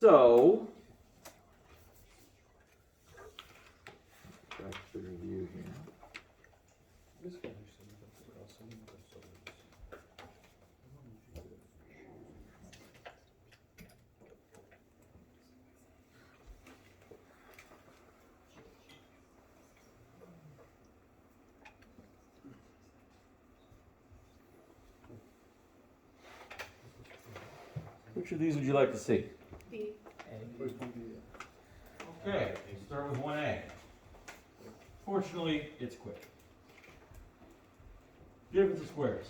So, back to the review here. Which of these would you like to see? B. Okay, we'll start with 1A. Fortunately, it's quick. Difference of squares.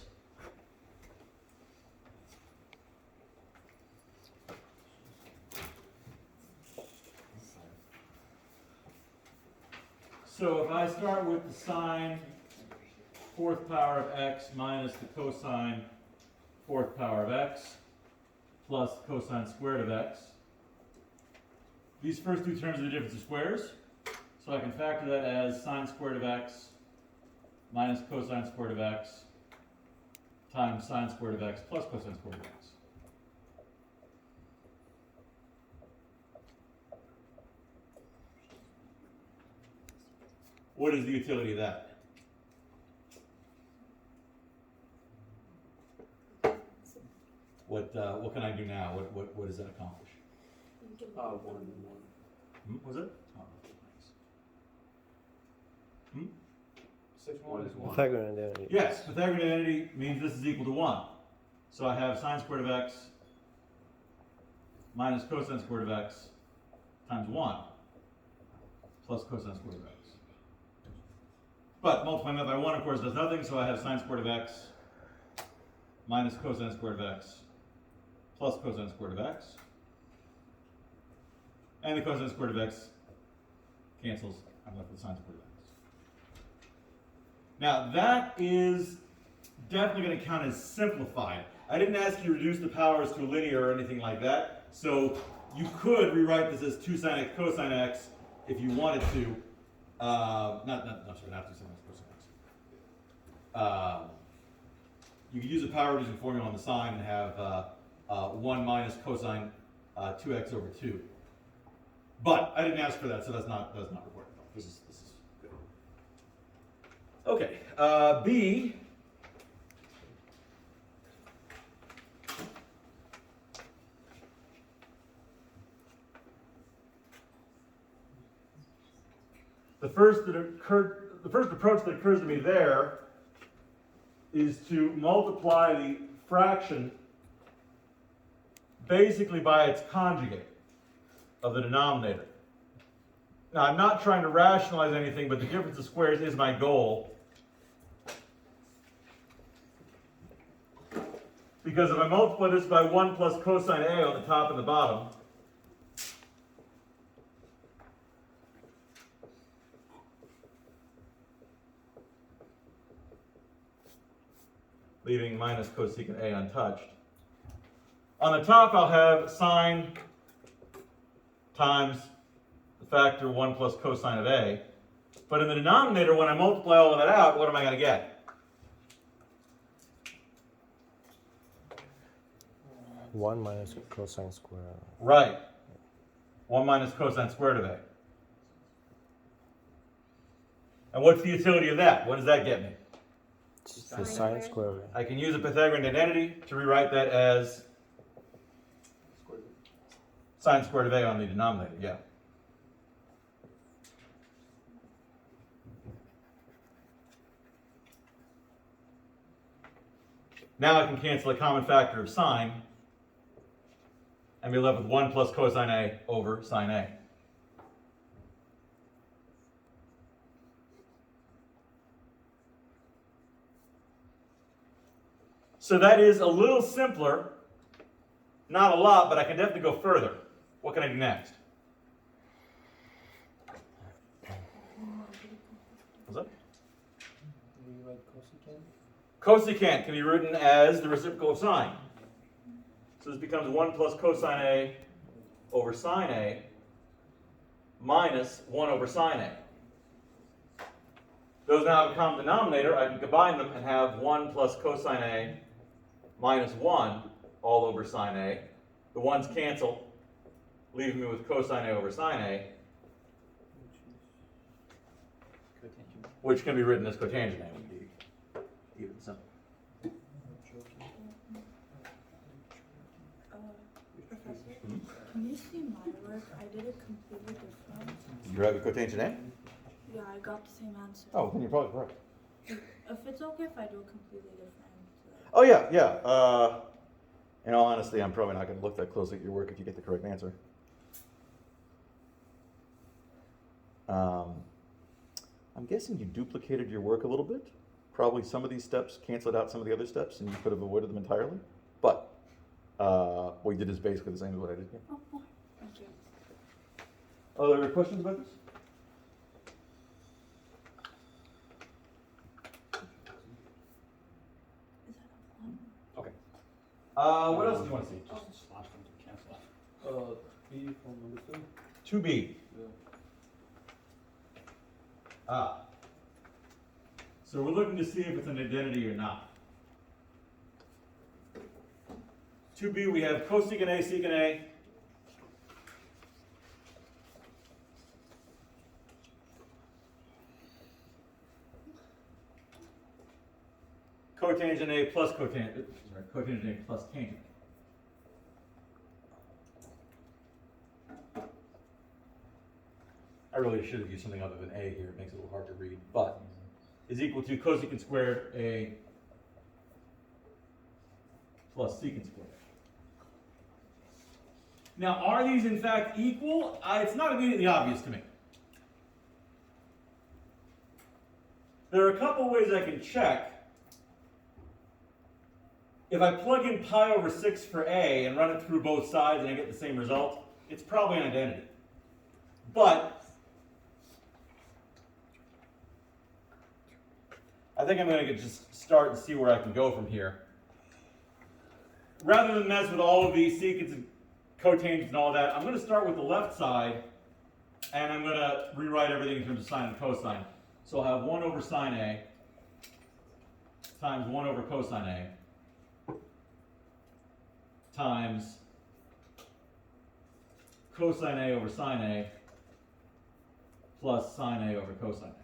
So if I start with the sine fourth power of x minus the cosine fourth power of x plus cosine squared of x, these first two terms are the difference of squares, so I can factor that as sine squared of x minus cosine squared of x times sine squared of x plus cosine squared of x. What is the utility of that? What can I do now? What does that accomplish? 1 and 1. Was it? Oh, thanks. 6 1 is 1. Pythagorean identity. Yes, Pythagorean identity means this is equal to 1. So I have sine squared of x minus cosine squared of x times 1 plus cosine squared of x. But multiplying that by 1, of course, does nothing, so I have sine squared of x minus cosine squared of x plus cosine squared of x. And the cosine squared of x cancels. I'm left with sine squared of x. Now, that is definitely going to count as simplified. I didn't ask you to reduce the powers to a linear or anything like that, so you could rewrite this as 2 sine x cosine x if you wanted to. Not 2 sine x cosine x. You could use a power reducing formula on the sine and have 1 minus cosine 2x over 2. But I didn't ask for that, so that's not required. This is good. Okay, B. The first approach that occurs to me there is to multiply the fraction basically by its conjugate of the denominator. Now, I'm not trying to rationalize anything, but the difference of squares is my goal. Because if I multiply this by 1 plus cosine A on the top and the bottom, leaving minus cosecant A untouched. On the top, I'll have sine times the factor 1 plus cosine of A. But in the denominator, when I multiply all of that out, what am I going to get? 1 minus cosine squared. Right. 1 minus cosine squared of A. And what's the utility of that? What does that get me? The sine squared. I can use a Pythagorean identity to rewrite that as sine squared of A on the denominator, yeah. Now I can cancel a common factor of sine and be left with 1 plus cosine A over sine A. So that is a little simpler, not a lot, but I can definitely go further. What can I do next? What's that? Cosecant can be written as the reciprocal of sine. So this becomes 1 plus cosine A over sine A minus 1 over sine A. Those now have a common denominator. I can combine them and have 1 plus cosine A minus 1 all over sine A. The 1's cancel. leaves me with cosine A over sine A, Cotangent. which can be written as cotangent A, would be even simple. Professor, Hmm? can you see my work? I did it completely different. You have a cotangent A? Yeah, I got the same answer. Oh, then you're probably correct. If it's okay if I do it completely different. Oh yeah, yeah. In all honesty, I'm probably not going to look that closely at your work if you get the correct answer. I'm guessing you duplicated your work a little bit. Probably some of these steps canceled out some of the other steps, and you could have avoided them entirely. But what you did is basically the same as what I did here. Oh, boy. Thank you. Other questions about this? Is that a one? Okay. What else do you want to see? Just last one to cancel. B from number 2. 2b. Yeah. So we're looking to see if it's an identity or not. 2b, we have cosecant A, secant A. Cotangent A plus cotangent, sorry, cotangent A plus tangent A. I really should have used something other than A here, it makes it a little hard to read, but is equal to cosecant squared A plus secant squared A. Now, are these in fact equal? It's not immediately obvious to me. There are a couple ways I can check. If I plug in pi over 6 for A and run it through both sides and I get the same result, it's probably an identity. But I think I'm going to just start and see where I can go from here. Rather than mess with all of these secants and cotangents and all that, I'm going to start with the left side and I'm going to rewrite everything in terms of sine and cosine. So I'll have 1 over sine A times 1 over cosine A times cosine A over sine A plus sine A over cosine A.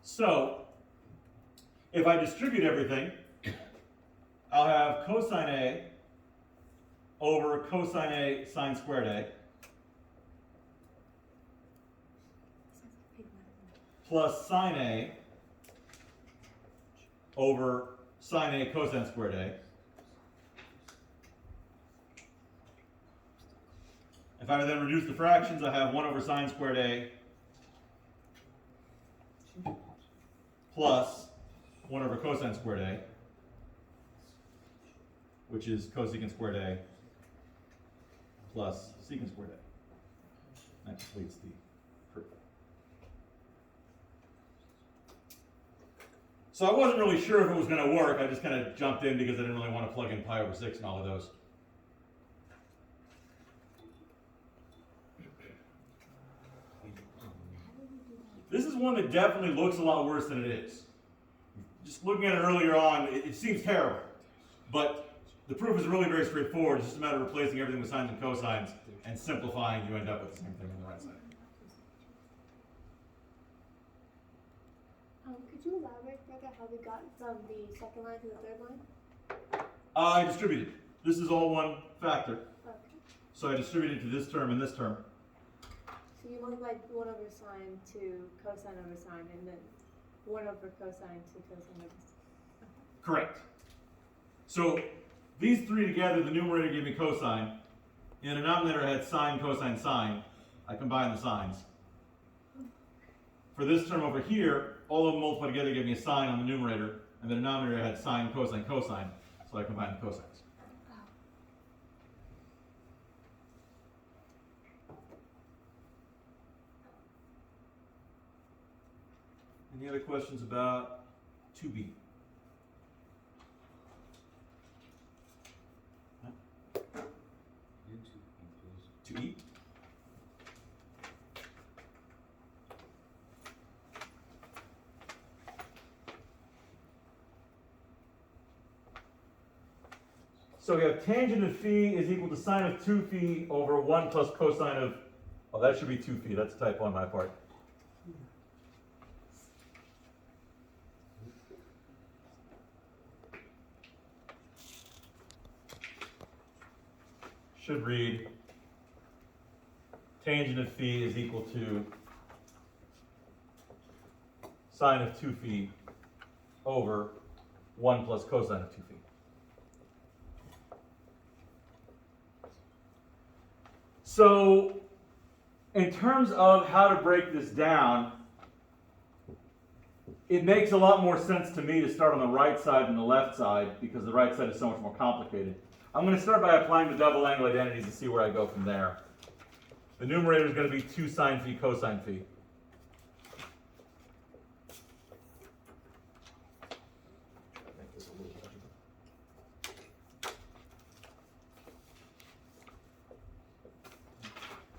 So, if I distribute everything, I'll have cosine A over cosine A sine squared A plus sine A over sine A cosine squared A. If I then reduce the fractions, I have 1 over sine squared A plus 1 over cosine squared A, which is cosecant squared A plus secant squared A. That completes the proof. So I wasn't really sure if it was going to work. I just kind of jumped in because I didn't really want to plug in pi over 6 and all of those. This is one that definitely looks a lot worse than it is. Just looking at it earlier on, it seems terrible. But the proof is really very straightforward. It's just a matter of replacing everything with sines and cosines and simplifying. You end up with the same thing on the right side. Could you elaborate further how we got from the second line to the third line? I distributed. This is all one factor. Okay. So I distributed to this term and this term. So you multiplied 1 over sine to cosine over sine, and then 1 over cosine to cosine over sine. Correct. So these three together, the numerator gave me cosine. In the denominator I had sine, cosine, sine. I combined the sines. For this term over here, all of them multiplied together gave me a sine on the numerator, and the denominator I had sine, cosine, cosine. So I combined the cosines. Any other questions about 2b? 2e? So we have tangent of phi is equal to sine of 2 phi over 1 plus cosine of, oh, that should be 2 phi. That's a typo on my part. Should read tangent of phi is equal to sine of 2 phi over 1 plus cosine of 2 phi. So, in terms of how to break this down, it makes a lot more sense to me to start on the right side than the left side because the right side is so much more complicated. I'm going to start by applying the double angle identities and see where I go from there. The numerator is going to be 2 sine phi cosine phi.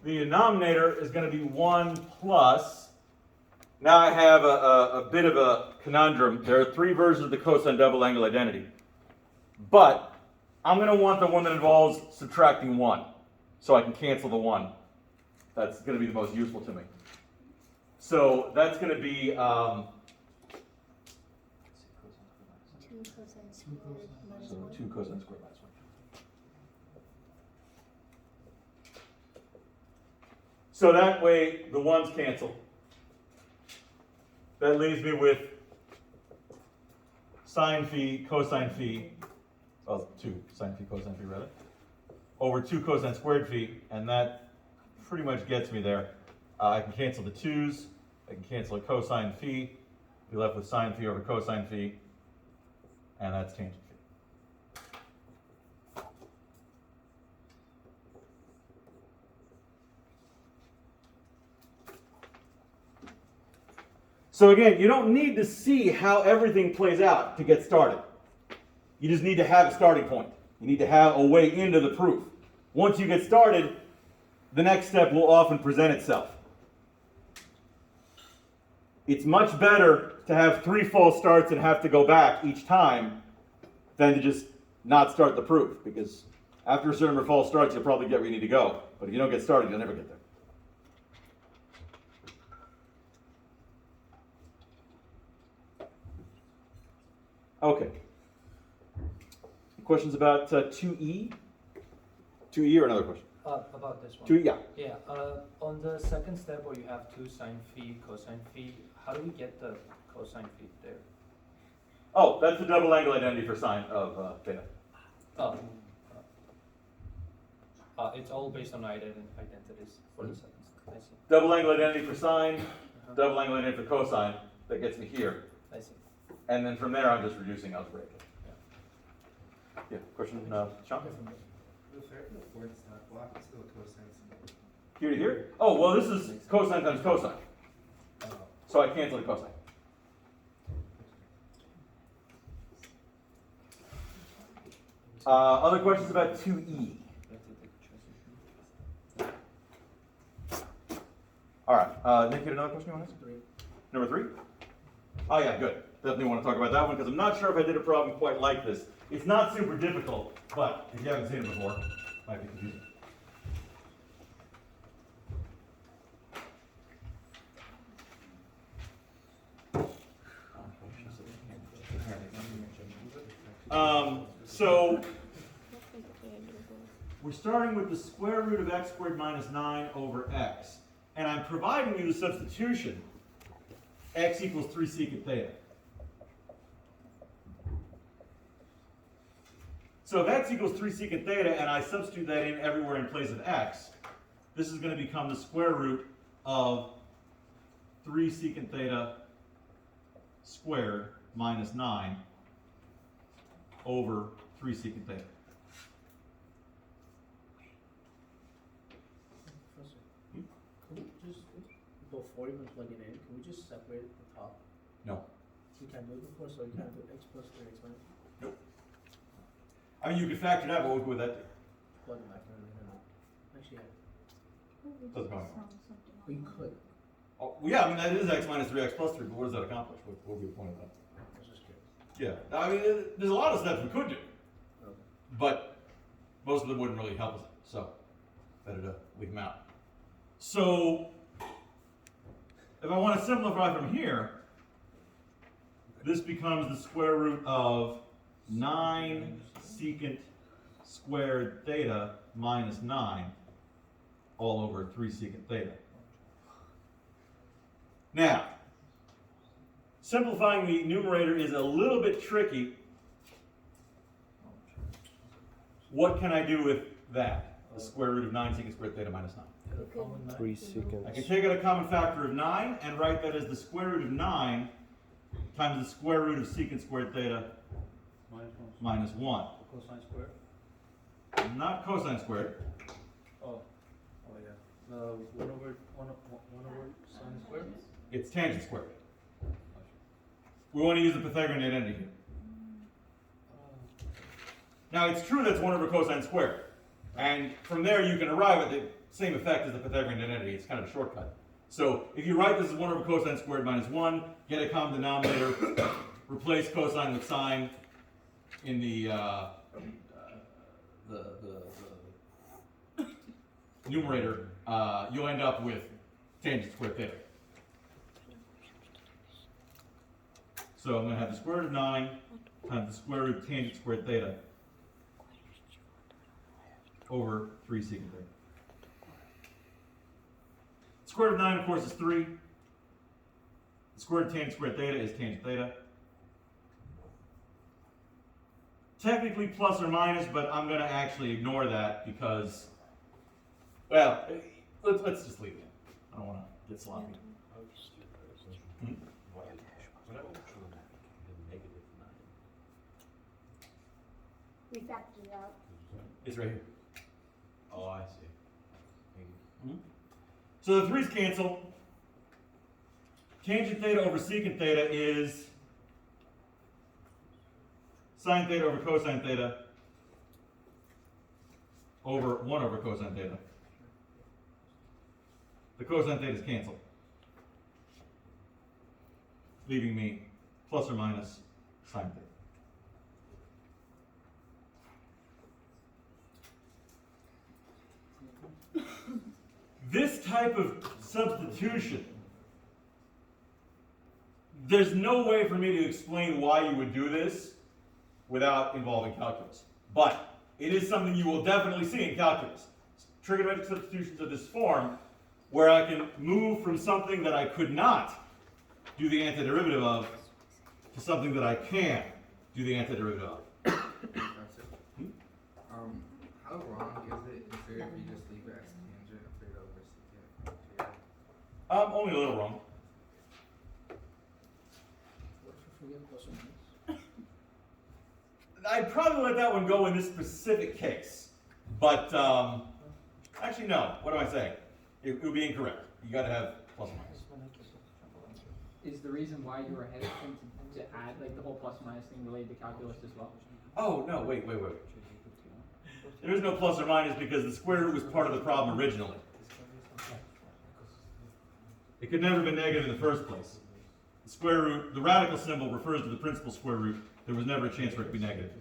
The denominator is going to be 1 plus. Now I have a bit of a conundrum. There are 3 versions of the cosine double angle identity. But I'm going to want the one that involves subtracting 1. So I can cancel the 1. That's going to be the most useful to me. So that's going to be 2 cosine squared minus so 1. 2 cosine squared minus 1. So that way the 1's cancel. That leaves me with sine phi cosine phi, oh, 2 sine phi cosine phi rather, over 2 cosine squared phi, and that pretty much gets me there. I can cancel the 2's, I can cancel a cosine phi, be left with sine phi over cosine phi, and that's tangent phi. So again, you don't need to see how everything plays out to get started. You just need to have a starting point. You need to have a way into the proof. Once you get started, the next step will often present itself. It's much better to have 3 false starts and have to go back each time than to just not start the proof, because after a certain number of false starts, you'll probably get where you need to go. But if you don't get started, you'll never get there. Okay. Questions about 2e? 2e or another question? About this one. 2e, yeah. Yeah, on the second step where you have 2 sine phi, cosine phi, how do we get the cosine phi there? Oh, that's the double angle identity for sine of theta. It's all based on identities for the second step. I see. Double angle identity for sine, double angle identity for cosine. That gets me here. I see. And then from there, I'm just reducing algebraically. Yeah, question, Sean? Here to here? Oh, well, this is cosine times cosine. So I cancel the cosine. Other questions about 2e? All right, Nick, you had another question you want to ask? Number 3? Oh yeah, good. Definitely want to talk about that one because I'm not sure if I did a problem quite like this. It's not super difficult, but if you haven't seen it before, it might be confusing. So we're starting with the square root of x squared minus 9 over x. And I'm providing you the substitution x equals 3 secant theta. So if x equals 3 secant theta and I substitute that in everywhere in place of x, this is going to become the square root of 3 secant theta squared minus 9 over 3 secant theta. Can we just, before even plugging in, can we just separate the top? No. We can't do it before, so you can't do x plus 3x minus. Nope. I mean, you could factor it out, but what would that do? Plug it back in, no. Actually, yeah. Doesn't matter. We could. Oh, well, yeah, I mean, that is x minus 3x plus 3, but what does that accomplish? What would be the point of that? I was just curious. Yeah, I mean, there's a lot of steps we could do, Okay. but most of them wouldn't really help us, so better to leave them out. So if I want to simplify from here, this becomes the square root of 9 secant squared theta minus 9 all over 3 secant theta. Now, simplifying the numerator is a little bit tricky. What can I do with that? The square root of 9 secant squared theta minus 9. 3 seconds. I can take out a common factor of 9 and write that as the square root of 9 times the square root of secant squared theta minus 1. Cosine squared? Not cosine squared. Oh yeah. The 1 over sine squared? It's tangent squared. We want to use the Pythagorean identity here. Now it's true that's 1 over cosine squared. And from there you can arrive at the same effect as the Pythagorean identity. It's kind of a shortcut. So if you write this as 1 over cosine squared minus 1, get a common denominator, replace cosine with sine in the numerator, you'll end up with tangent squared theta. So I'm going to have the square root of 9 times the square root of tangent squared theta over 3 secant theta. Square root of 9, of course, is 3. The square root of tangent squared theta is tangent theta. Technically plus or minus, but I'm going to actually ignore that because, well, let's just leave it. I don't want to get sloppy. Hmm? We factored it out. It's right here. Oh, I see. Hmm? So the 3's cancel. Tangent theta over secant theta is sine theta over cosine theta over 1 over cosine theta. The cosine theta is canceled, leaving me plus or minus sine theta. This type of substitution, there's no way for me to explain why you would do this without involving calculus. But it is something you will definitely see in calculus. Trigonometric substitutions of this form, where I can move from something that I could not do the antiderivative of to something that I can do the antiderivative of. How wrong is it if you just leave it as tangent theta over secant theta? Only a little wrong. What if we forget plus or minus? I'd probably let that one go in this specific case. But, actually no, what am I saying? It would be incorrect. You gotta have plus or minus. Is the reason why you were hesitant to add like the whole plus minus thing related to calculus as well? Oh, no, wait. There is no plus or minus because the square root was part of the problem originally. It could never have been negative in the first place. The square root, the radical symbol refers to the principal square root. There was never a chance for it to be negative.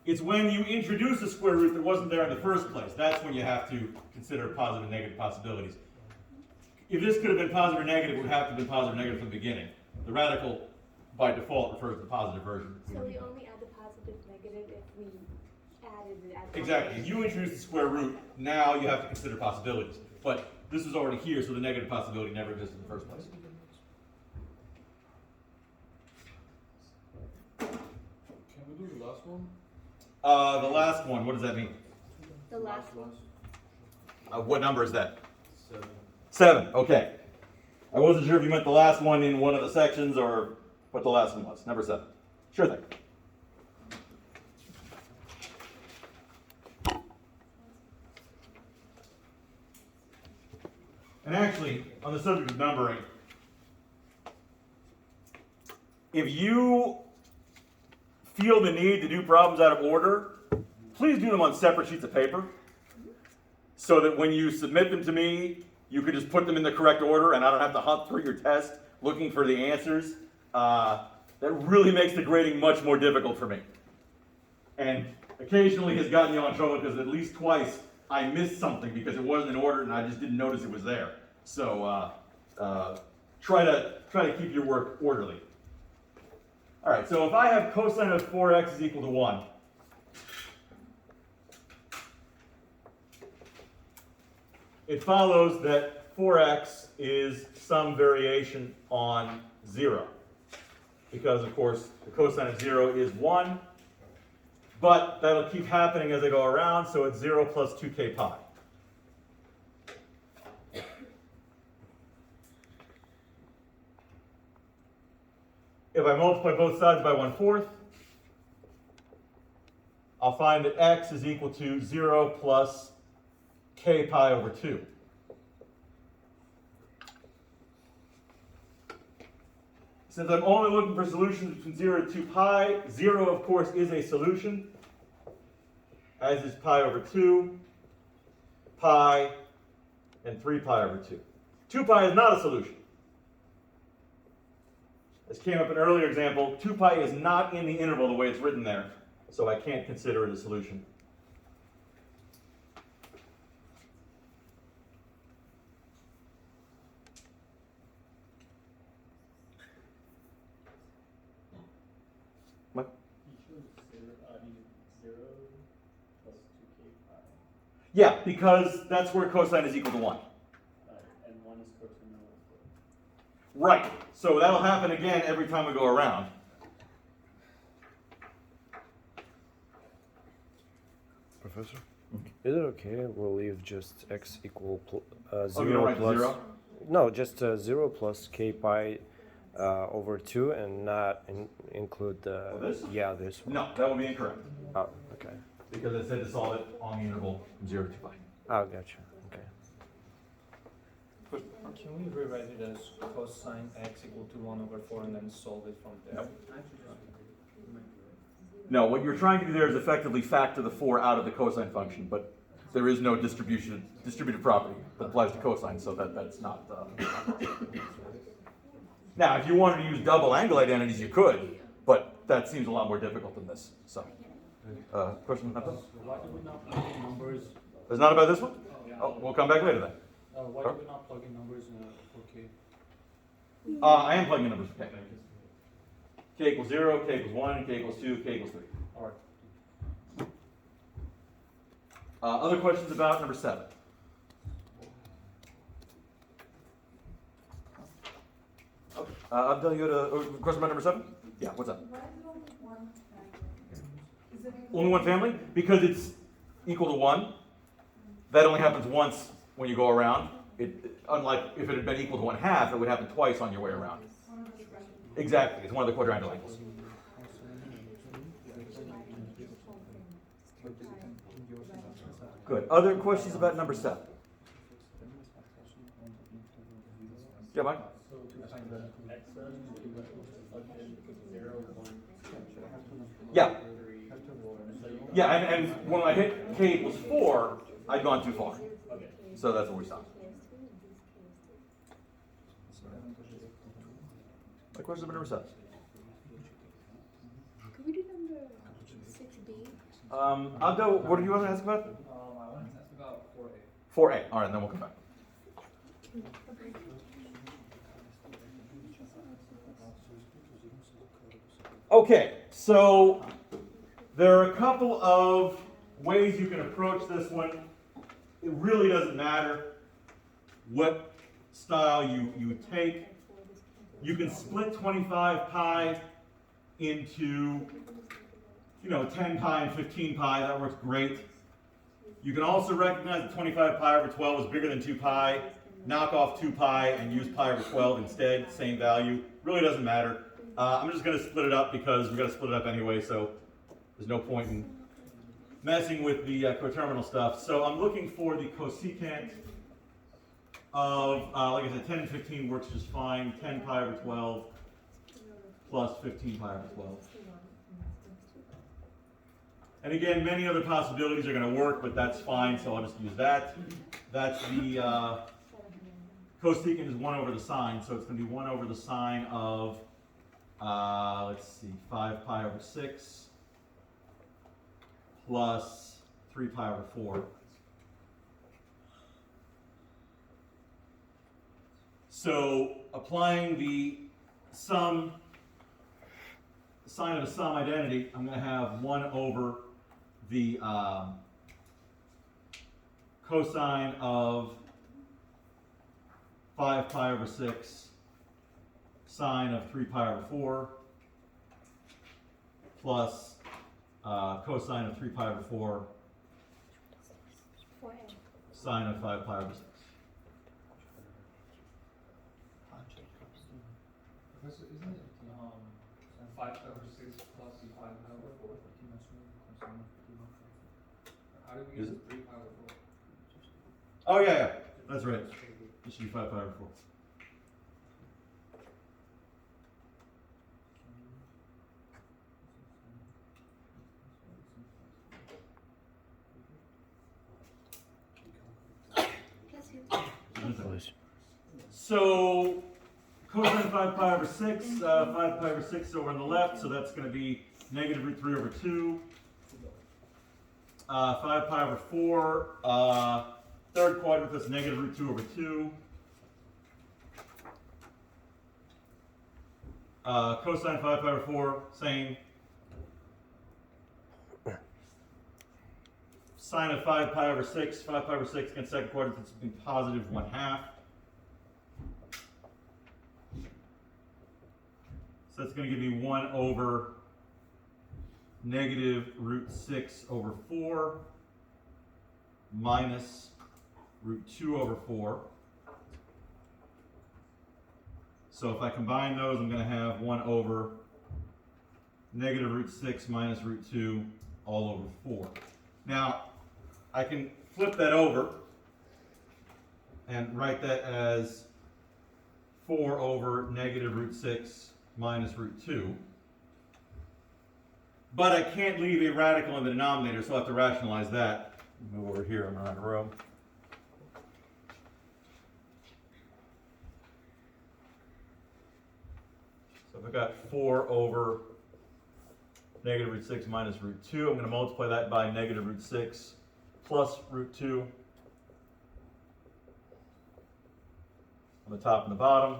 It's when you introduce a square root that wasn't there in the first place. That's when you have to consider positive and negative possibilities. If this could have been positive or negative, it would have to have been positive or negative from the beginning. The radical, by default, refers to the positive version. So we only add the positive negative if we added it at the Exactly. If you introduce the square root, now you have to consider possibilities. But this is already here, so the negative possibility never existed in the first place. Can we do the last one? The last one, what does that mean? The last one. What number is that? 7. 7, okay. I wasn't sure if you meant the last one in one of the sections or what the last one was. Number 7. Sure thing. And actually, on the subject of numbering, if you feel the need to do problems out of order, please do them on separate sheets of paper so that when you submit them to me, you can just put them in the correct order and I don't have to hunt through your test looking for the answers. That really makes the grading much more difficult for me. and occasionally has gotten you in trouble because at least twice I missed something because it wasn't in order and I just didn't notice it was there. So try to keep your work orderly. All right, so if I have cosine of 4x is equal to 1, it follows that 4x is some variation on 0. Because, of course, the cosine of 0 is 1. But that'll keep happening as I go around, so it's 0 plus 2k pi. If I multiply both sides by 1/4, I'll find that x is equal to 0 plus k pi over 2. Since I'm only looking for solutions between 0 to 2 pi, 0 of course is a solution, as is pi over 2, pi, and 3 pi over 2. 2 pi is not a solution. As came up in an earlier example, 2 pi is not in the interval the way it's written there, so I can't consider it a solution. What? You chose 0 plus 2k pi, Yeah, because that's where cosine is equal to 1. and 1 is cosine of 4. Right, so that'll happen again every time we go around. Professor? Is it okay? We'll leave just x equal 0 you're gonna write plus 0? No, just 0 plus k pi over 2 and not include the this? yeah, this one. No, that would be incorrect, Oh, okay. because it said to solve it on the interval from 0 to 2 pi. Oh, gotcha. Okay. Can we rewrite it as cosine x equal to 1 over 4 and then solve it from there? Nope. No, what you're trying to do there is effectively factor the 4 out of the cosine function, but there is no distributive property that applies to cosine, so that's not. Now, if you wanted to use double angle identities, you could, but that seems a lot more difficult than this. So, question about this? Why do we not plug in numbers? It's not about this one? Yeah. Oh, we'll come back later then. Why do we not plug in numbers for k? I am plugging in numbers for k. K equals 0, k equals 1, k equals 2, k equals 3. Alright. Other questions about number 7? Okay. Abdel, you had a question about number 7? Yeah, what's up? Why is it only one family? Is it Only one family? Because it's equal to 1. That only happens once when you go around. Unlike if it had been equal to 1/2, it would happen twice on your way around. one of the questions? Exactly, it's one of the quadrangle angles. Good. Other questions about number 7? Yeah, Mike? So to find the x we plug in 0, 1, Yeah. 3. Yeah, and when I hit k equals 4, I'd gone too far. Okay. So that's where we stopped. My question about number 7? Could we do number 6b? Abdel, what did you want to ask about? I wanted to ask about 4a. 4a. All right, then we'll come back. Okay, so there are a couple of ways you can approach this one. It really doesn't matter what style you take. You can split 25 pi into 10 pi and 15 pi. That works great. You can also recognize that 25 pi over 12 is bigger than 2 pi. Knock off 2 pi and use pi over 12 instead. Same value. Really doesn't matter. I'm just going to split it up because we're going to split it up anyway, so there's no point in messing with the coterminal stuff. So I'm looking for the cosecant of, like I said, 10 and 15 works just fine. 10 pi over 12 plus 15 pi over 12. And again, many other possibilities are going to work, but that's fine, so I'll just use that. That's the cosecant is 1 over the sine, so it's going to be 1 over the sine of, let's see, 5 pi over 6 plus 3 pi over 4. So applying the sum, sign of a sum identity, I'm going to have 1 over the cosine of 5 pi over 6 sine of 3 pi over 4 plus cosine of 3 pi over 4 sine of 5 pi over 6. Professor, isn't it 5 over 6 plus 5 over 4? How do we Is get it? 3 pi over 4? Oh yeah, yeah, that's right. It should be 5 pi over 4. So cosine 5 pi over 6, 5 pi over 6 is over on the left, so that's going to be negative root 3 over 2. 5 pi over 4, third quadrant, that's negative root 2 over 2. Cosine 5 pi over 4, same. Sine of 5 pi over 6, 5 pi over 6 against second quadrant, that's be positive 1/2. So that's going to give me 1 over negative root 6 over 4 minus root 2 over 4. So if I combine those, I'm going to have 1 over negative root 6 minus root 2 all over 4. Now, I can flip that over and write that as 4 over negative root 6 minus root 2. But I can't leave a radical in the denominator, so I'll have to rationalize that. Move over here, I'm around the room. So if I got 4 over negative root 6 minus root 2, I'm going to multiply that by negative root 6 plus root 2 on the top and the bottom.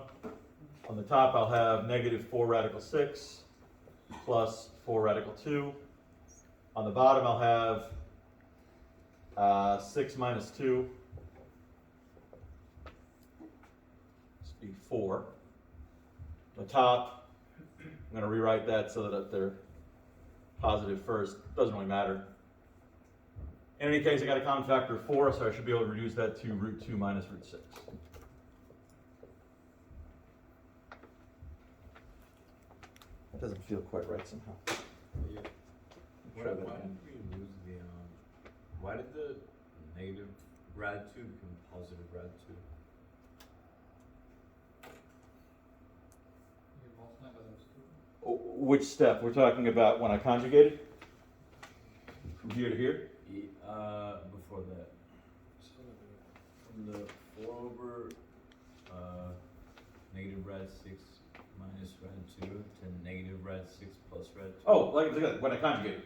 On the top, I'll have negative 4 radical 6 plus 4 radical 2. On the bottom, I'll have 6 minus 2. This would be 4. On the top, I'm going to rewrite that so that they're positive first. Doesn't really matter. In any case, I got a common factor of 4, so I should be able to reduce that to root 2 minus root 6. That doesn't feel quite right somehow. Yeah. Try that Why again. did we lose the why did the negative rad 2 become positive rad 2? Oh, which step? We're talking about when I conjugated? From here to here? Before that. From the 4 over negative rad 6 minus rad 2 to negative rad 6 plus rad 2. Oh, look at that, when I conjugated.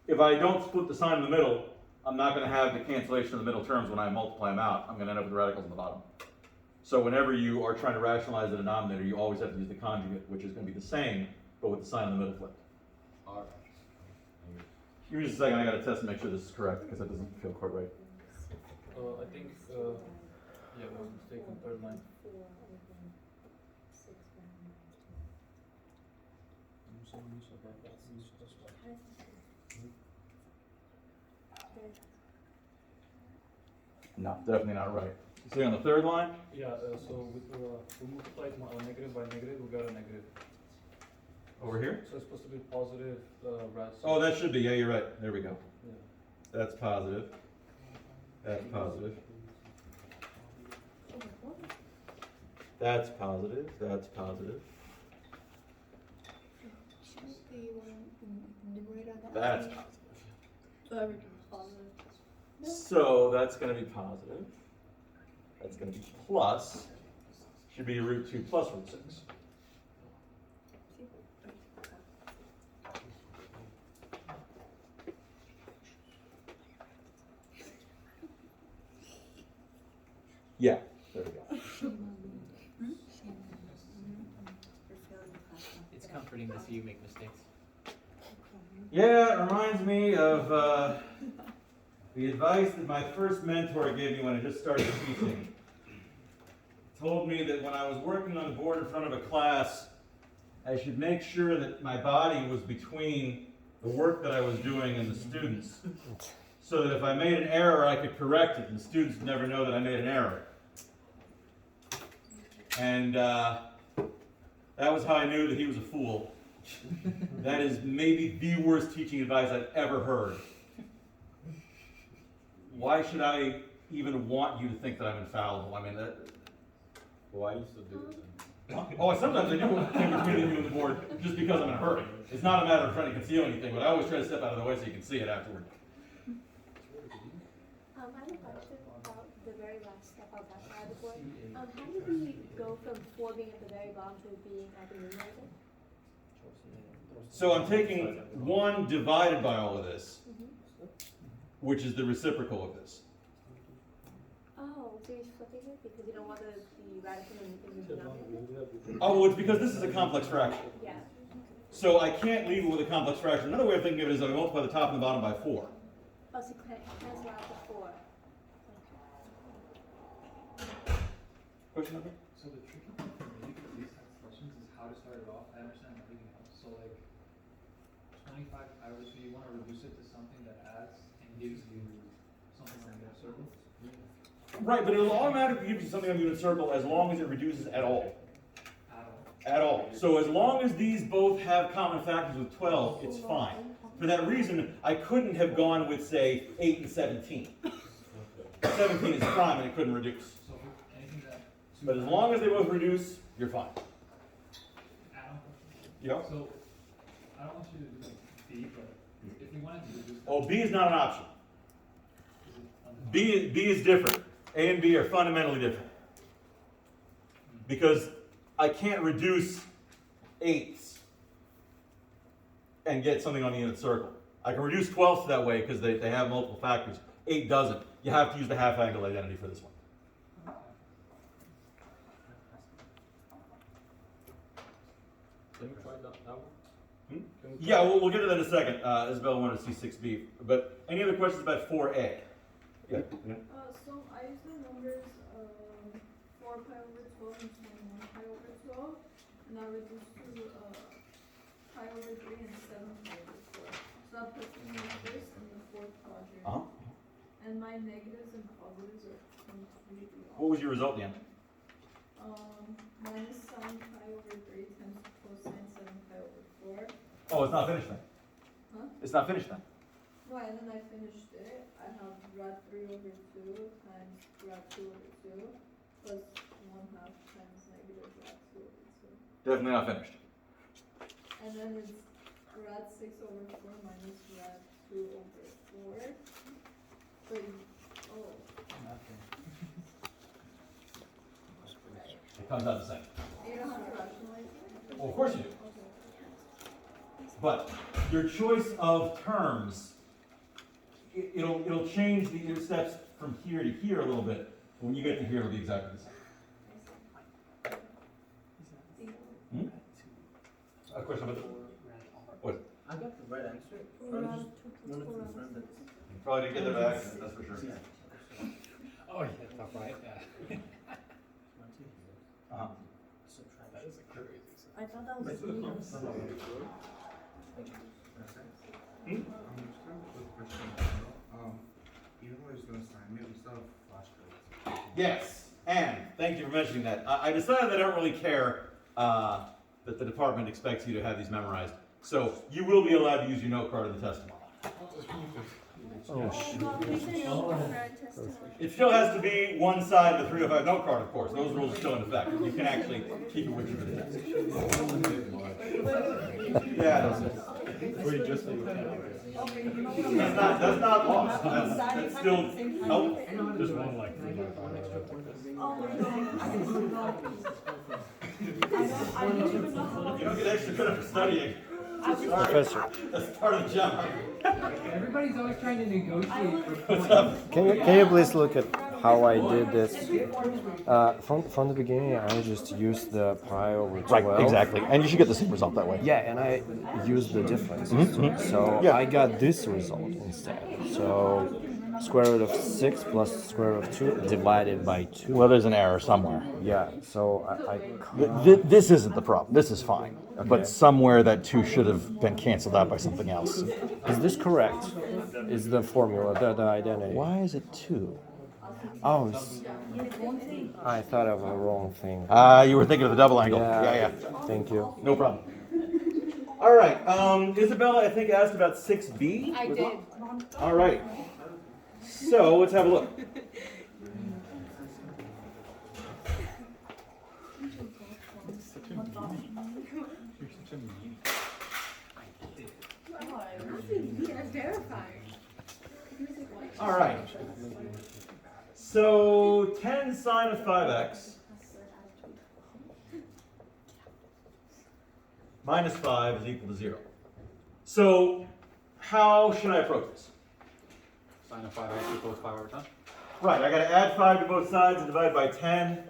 If I don't split the sign in the middle, I'm not going to have the cancellation of the middle terms when I multiply them out. I'm going to end up with the radicals on the bottom. So whenever you are trying to rationalize the denominator, you always have to use the conjugate, which is going to be the same, but with the sign in the middle flipped. Alright. Give me just a second, I got to test and make sure this is correct, because that doesn't feel quite right. I think, yeah, I was mistaken, third line. No, definitely not right. See on the third line? Yeah, so we multiplied negative by negative, we got a negative. Over here? So it's supposed to be positive, rad. Oh, that should be, yeah, you're right. There we go. Yeah. That's positive. That's positive. That's positive. That's positive. That's positive. So everything's positive. So that's going to be positive. That's going to be plus. Should be root 2 plus root 6. Yeah, there we go. We're failing the class now. It's comforting to see you make mistakes. Yeah, it reminds me of the advice that my first mentor gave me when I just started teaching. He told me that when I was working on the board in front of a class, I should make sure that my body was between the work that I was doing and the students, so that if I made an error, I could correct it, and the students would never know that I made an error. And that was how I knew that he was a fool. That is maybe the worst teaching advice I've ever heard. Why should I even want you to think that I'm infallible? I mean, that. Why you still do it then? Oh, sometimes I do want to think between you and the board just because I'm in a hurry. It's not a matter of trying to conceal anything, but I always try to step out of the way so you can see it afterward. I have a question about the very last step on that side of the board. How did we go from 4 being at the very bottom to being at the numerator? So I'm taking 1 divided by all of this, which is the reciprocal of this. Oh, so you're flipping it because you don't want the radical in the denominator? Oh, well, it's because this is a complex fraction. Yeah. So I can't leave it with a complex fraction. Another way of thinking of it is I multiply the top and the bottom by 4. Oh, so cancel out the 4. Question number? So the tricky thing for me with these types of questions is how to start it off. I understand everything else. So like 25 pi over 2, you want to reduce it to something that adds and gives you something like that circle. Right, but it'll automatically give you something on the unit circle as long as it reduces at all. At all. So as long as these both have common factors with 12, it's fine. For that reason, I couldn't have gone with, say, 8 and 17. 17 is prime and it couldn't reduce. So anything that But as long as they both reduce, you're fine. add-on. Yep. So I don't want you to do like B, but if we wanted to reduce that, Oh, B is not an option. is it on the B is different. A and B are fundamentally different. Because I can't reduce 8s and get something on the unit circle. I can reduce 12s that way because they have multiple factors. 8 doesn't. You have to use the half angle identity for this one. Can you try that one? Hmm? Yeah, we'll get to that in a second. Isabel wanted to see 6B. But any other questions about 4A? Yeah. So I use the numbers 4 pi over 12 and 21 pi over 12, and I reduce to pi over 3 and 7 pi over 4. So that puts me in the first and the 4th quadrant. And my negatives and positives are completely off. What was your result, Dan? Minus 7 pi over 3 times cosine 7 pi over 4. Oh, it's not finished then. Huh? It's not finished then. No, and then I finished it. I have rad 3 over 2 times rad 2 over 2 plus 1/2 times negative rad 2 over 2. Definitely not finished. And then it's rad 6 over 4 minus rad 2 over 4. But, oh, It comes out the same. you don't have to rationalize it? Well, of course you do. Okay. But your choice of terms, it'll change the intercepts from here to here a little bit. When you get to here, it'll be exactly the same. Hmm? A question about what? I got the right answer. I Rad just 2 wanted to plus 4 confirm that. You probably didn't get that back, that's for sure. Oh, yeah, top right, yeah. Uh-huh. Subtract. That is a crazy. I thought that was me. Just kind of a quick question. Even though there's no assignment, we still have flashcards. Yes, and thank you for mentioning that. I decided that I don't really care that the department expects you to have these memorized. So you will be allowed to use your note card in the test tomorrow. It still has to be one side of the 305 note card, of course. Those rules are still in effect. You can actually keep it with you for the test. Yeah, that's not lost. That's still helpful. Just one like 3 You don't get extra credit for studying. Professor, That's part of the job. Everybody's always trying to negotiate for What's up? can you please look at how I did this. From the beginning, I just used the pi over 12. Right, exactly. And you should get the same result that way. Yeah, and I used the difference. So Yeah. I got this result instead. So square root of 6 plus square root of 2 divided by 2. Well, there's an error somewhere. Yeah, so I This isn't the problem. This is fine. But somewhere that 2 should have been canceled out by something else. Is this correct? Is the formula, the identity? Why is it 2? Oh, I thought of a wrong thing. You were thinking of the double angle. Yeah. Thank you. No problem. All right. Isabella, I think, asked about 6b. I did. All right. So let's have a look. That's terrifying. All right. So 10 sine of 5x minus 5 is equal to 0. So how should I approach this? Sine of 5x equals 5 over 10. Right, I got to add 5 to both sides and divide by 10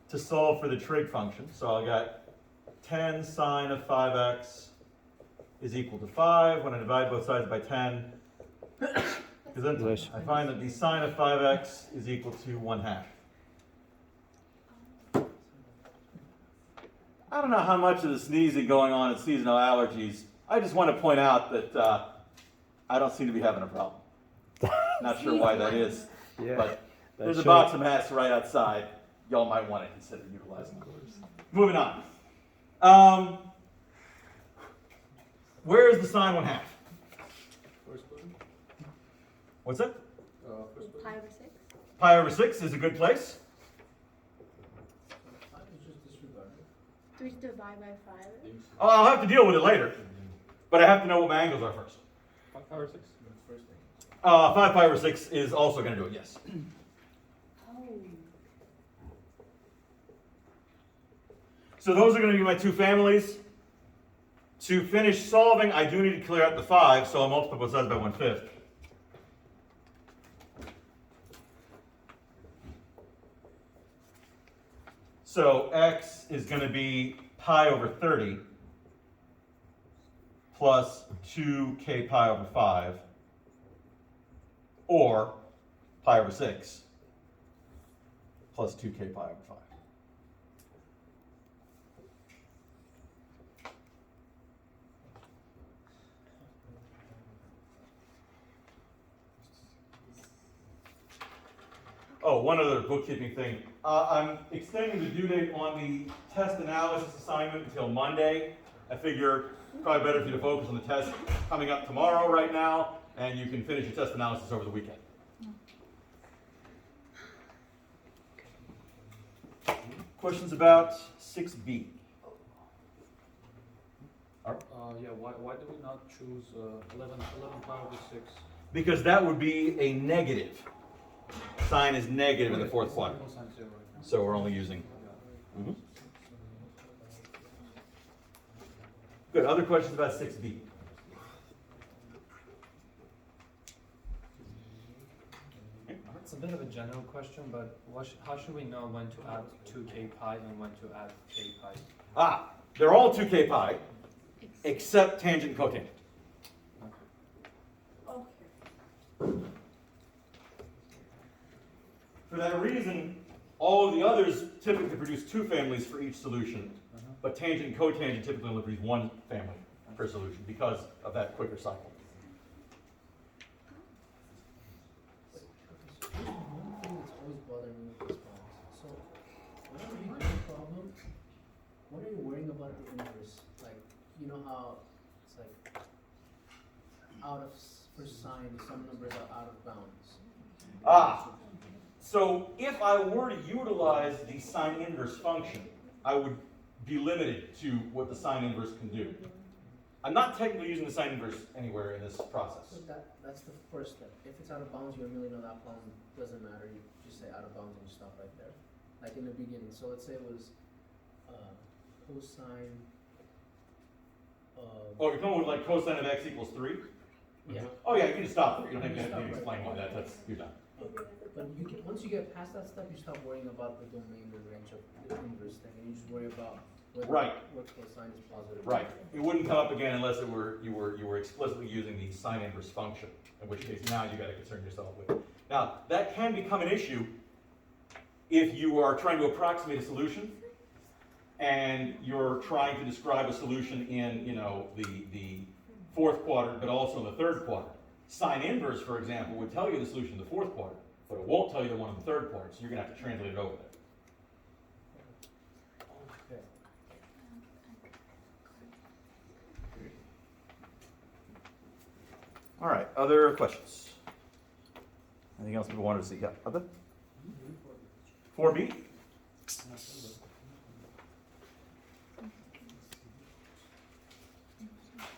to solve for the trig function. So I got 10 sine of 5x is equal to 5 when I divide both sides by 10. Because then I find that the sine of 5x is equal to 1/2. I don't know how much of the sneezing going on in seasonal allergies. I just want to point out that I don't seem to be having a problem. Not sure why that is, but there's a box of masks right outside. Y'all might want to consider utilizing those. Moving on. Where is the sine 1/2? What's that? Pi over 6. Pi over 6 is a good place. Do we divide by 5? Oh, I'll have to deal with it later, but I have to know what my angles are first. 5 over 6? 5 pi over 6 is also going to do it, yes. So those are going to be my two families. To finish solving, I do need to clear out the 5, so I'll multiply both sides by 1/5. So x is going to be pi over 30 plus 2k pi over 5, or pi over 6 plus 2k pi over 5. Oh, one other bookkeeping thing. I'm extending the due date on the test analysis assignment until Monday. I figure probably better for you to focus on the test coming up tomorrow right now, and you can finish your test analysis over the weekend. Questions about 6b? Yeah, why do we not choose 11 pi over 6? Because that would be a negative. Sine is negative in the fourth quadrant. So we're only using. Good. Other questions about 6b? It's a bit of a general question, but how should we know when to add 2k pi and when to add k pi? They're all 2k pi, except tangent and cotangent. For that reason, all of the others typically produce two families for each solution, but tangent and cotangent typically only produce one family per solution because of that quicker cycle. One thing that's always bothering me with this problem. So, whenever you have a problem, what are you worrying about the inverse? Like, you know how it's like out of for sine, some numbers are out of bounds. So if I were to utilize the sine inverse function, I would be limited to what the sine inverse can do. I'm not technically using the sine inverse anywhere in this process. So that's the first step. If it's out of bounds, you really know that problem doesn't matter. You just say out of bounds and you stop right there. Like in the beginning. So let's say it was cosine of... Oh, you're coming with like cosine of x equals 3? Yeah. Oh yeah, you can just stop there. You don't have to explain why that's you're done. But you can, once you get past that step, you stop worrying about the domain or range of the inverse thing, and you just worry about whether Right. what cosine is positive. Right. It wouldn't come up again unless you were explicitly using the sine inverse function, in which case now you got to concern yourself with it. Now, that can become an issue if you are trying to approximate a solution and you're trying to describe a solution in, the fourth quadrant, but also in the third quadrant. Sine inverse, for example, would tell you the solution in the fourth quadrant, but it won't tell you the one in the third quadrant, so you're going to have to translate it over there. Okay. All right, other questions? Anything else people wanted to see? Yeah, other? 4b?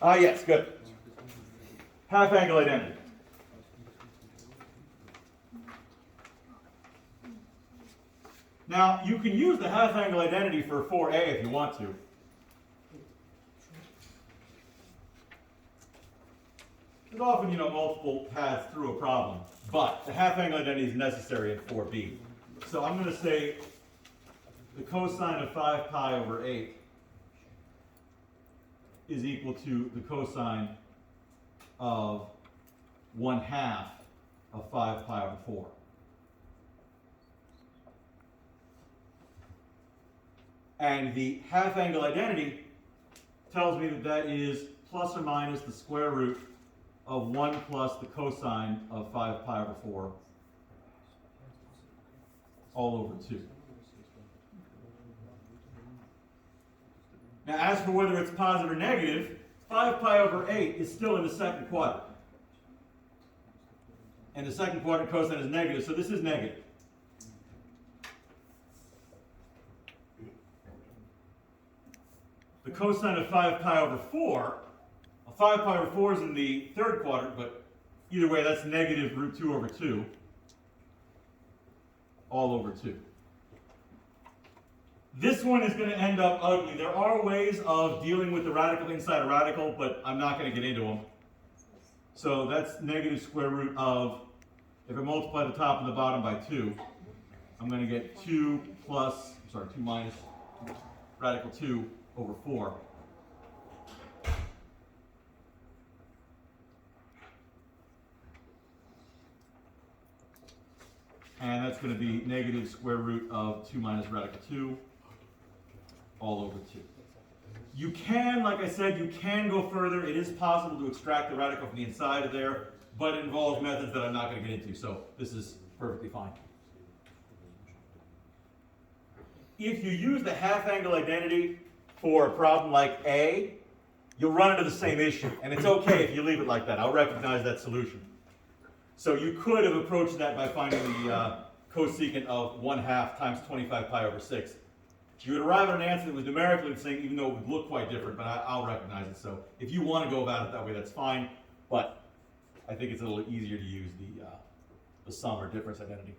Yes, good. Half angle identity. Now, you can use the half angle identity for 4a if you want to. There's often, multiple paths through a problem, but the half angle identity is necessary in 4b. So I'm going to say the cosine of 5 pi over 8 is equal to the cosine of 1/2 of 5 pi over 4. And the half angle identity tells me that that is plus or minus the square root of 1 plus the cosine of 5 pi over 4 all over 2. Now, as for whether it's positive or negative, 5 pi over 8 is still in the second quadrant. And the second quadrant cosine is negative, so this is negative. The cosine of 5 pi over 4, 5 pi over 4 is in the third quadrant, but either way, that's negative root 2 over 2, all over 2. This one is going to end up ugly. There are ways of dealing with the radical inside a radical, but I'm not going to get into them. So that's negative square root of, if I multiply the top and the bottom by 2, I'm going to get 2 minus radical 2 over 4. And that's going to be negative square root of 2 minus radical 2 all over 2. You can, like I said, you can go further. It is possible to extract the radical from the inside of there, but it involves methods that I'm not going to get into, so this is perfectly fine. If you use the half angle identity for a problem like A, you'll run into the same issue, and it's okay if you leave it like that. I'll recognize that solution. So you could have approached that by finding the cosecant of 1/2 times 25 pi over 6. You would arrive at an answer that was numerically the same, even though it would look quite different, but I'll recognize it. So if you want to go about it that way, that's fine, but I think it's a little easier to use the sum or difference identity.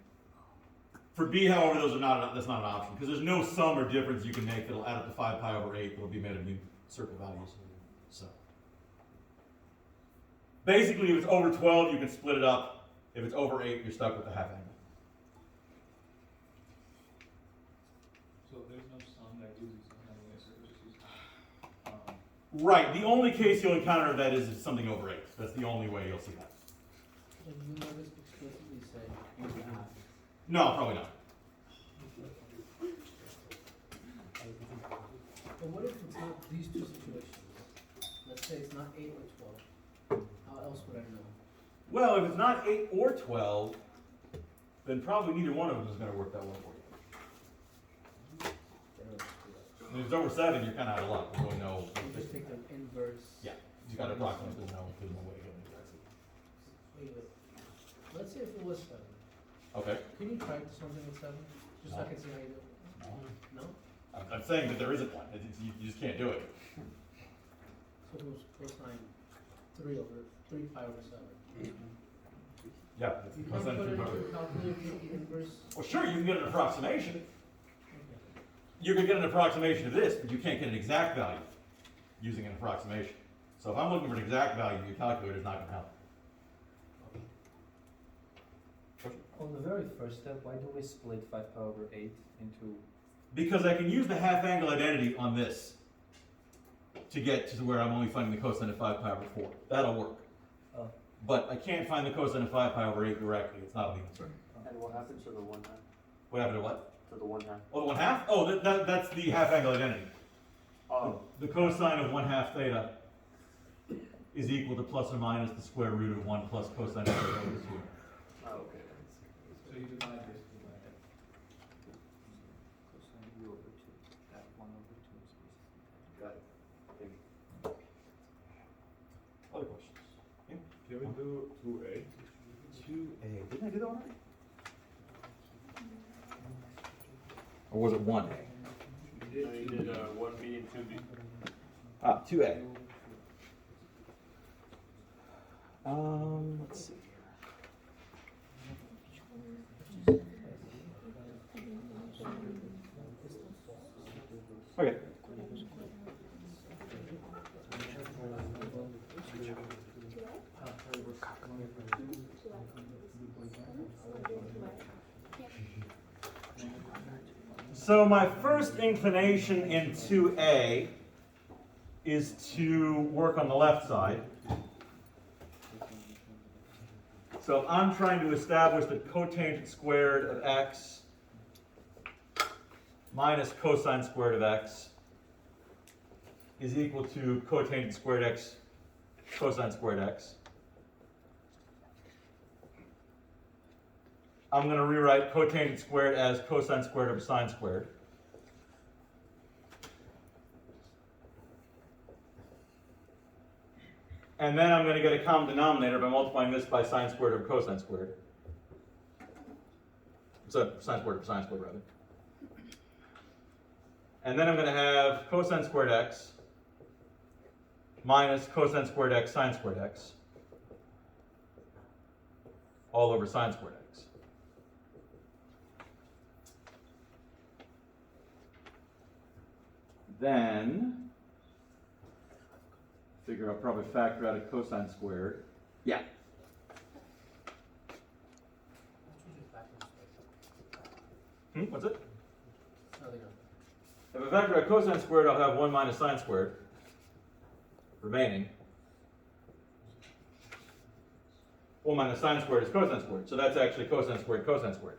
For B, however, that's not an option, because there's no sum or difference you can make that'll add up to 5 pi over 8 that'll be made of new circle values. So basically, if it's over 12, you can split it up. If it's over 8, you're stuck with the half angle. So there's no sum that uses anyway, so we just use half. Right. The only case you'll encounter that is something over 8. That's the only way you'll see that. And you never explicitly say use a half. No, probably not. But what if it's not these two situations? Let's say it's not 8 or 12. How else would I know? Well, if it's not 8 or 12, then probably neither one of them is going to work that well for you. If it's over 7, you're kind of out of luck. There's really no. You just take the inverse. Yeah, you got to approximate. There's no way to go into that. Wait. Let's say if it was 7. Okay. Can you try something with 7? Just so I can see how you do it. No? I'm saying that there isn't one. You just can't do it. So it was cosine 3 pi over 7. Yeah. You can't put it into a calculator to get the inverse. Well, sure, you can get an approximation. You can get an approximation of this, but you can't get an exact value using an approximation. So if I'm looking for an exact value, your calculator is not going to help. very first step, why do we split 5 pi over 8 into? Because I can use the half angle identity on this to get to where I'm only finding the cosine of 5 pi over 4. That'll work. Oh. But I can't find the cosine of 5 pi over 8 directly. It's not on the answer. And what happens to the 1/2? What happened to what? To the 1/2? Oh, the 1/2? Oh, that's the half angle identity. Oh. The cosine of 1/2 theta is equal to plus or minus the square root of 1 plus cosine of theta over 2. Oh, okay. So you divide this by Cosine u over 2. That 1 over 2 is basically. Got it. Thank you. Other questions? Yeah? Can we do 2A? 2A. Didn't I do that one already? Or was it 1A? You did 1B and 2B. Ah, 2A. Let's see here. Okay. So my first inclination in 2A is to work on the left side. So I'm trying to establish that cotangent squared of x minus cosine squared of x is equal to cotangent squared x cosine squared x. I'm going to rewrite cotangent squared as cosine squared over sine squared. And then I'm going to get a common denominator by multiplying this by sine squared over cosine squared. So sine squared over sine squared, rather. And then I'm going to have cosine squared x minus cosine squared x sine squared x all over sine squared x. Then figure I'll probably factor out a cosine squared. Yeah. What's it? If I factor out cosine squared, I'll have 1 minus sine squared remaining. 1 minus sine squared is cosine squared, so that's actually cosine squared cosine squared.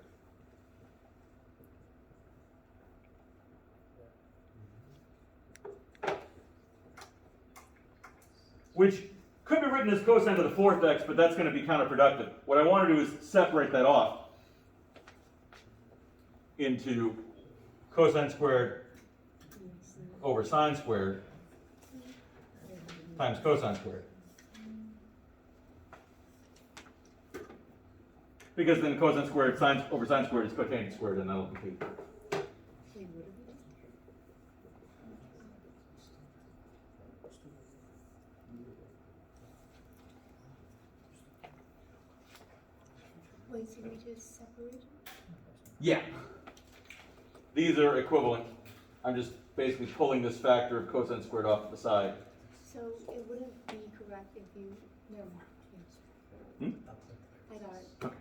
Which could be written as cosine to the 4th x, but that's going to be counterproductive. What I want to do is separate that off into cosine squared over sine squared times cosine squared. Because then cosine squared sine over sine squared is cotangent squared, and that'll complete. Wait, so we just separate them? Yeah. These are equivalent. I'm just basically pulling this factor of cosine squared off to the side. So it wouldn't be correct if you, never mind. I got it. Okay.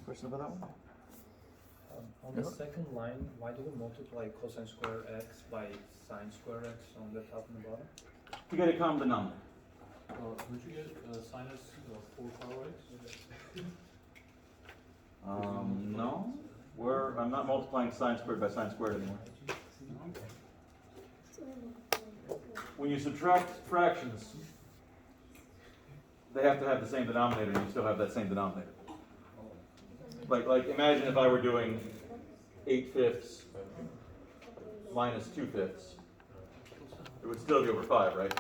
Question about that one? On the second line, why do we multiply cosine square x by sine square x on the top and the bottom? To get a common denominator. Would you get sinus 4 power x? No. I'm not multiplying sine squared by sine squared anymore. When you subtract fractions, they have to have the same denominator, and you still have that same denominator. Like imagine if I were doing 8/5 minus 2/5. It would still be over 5, right?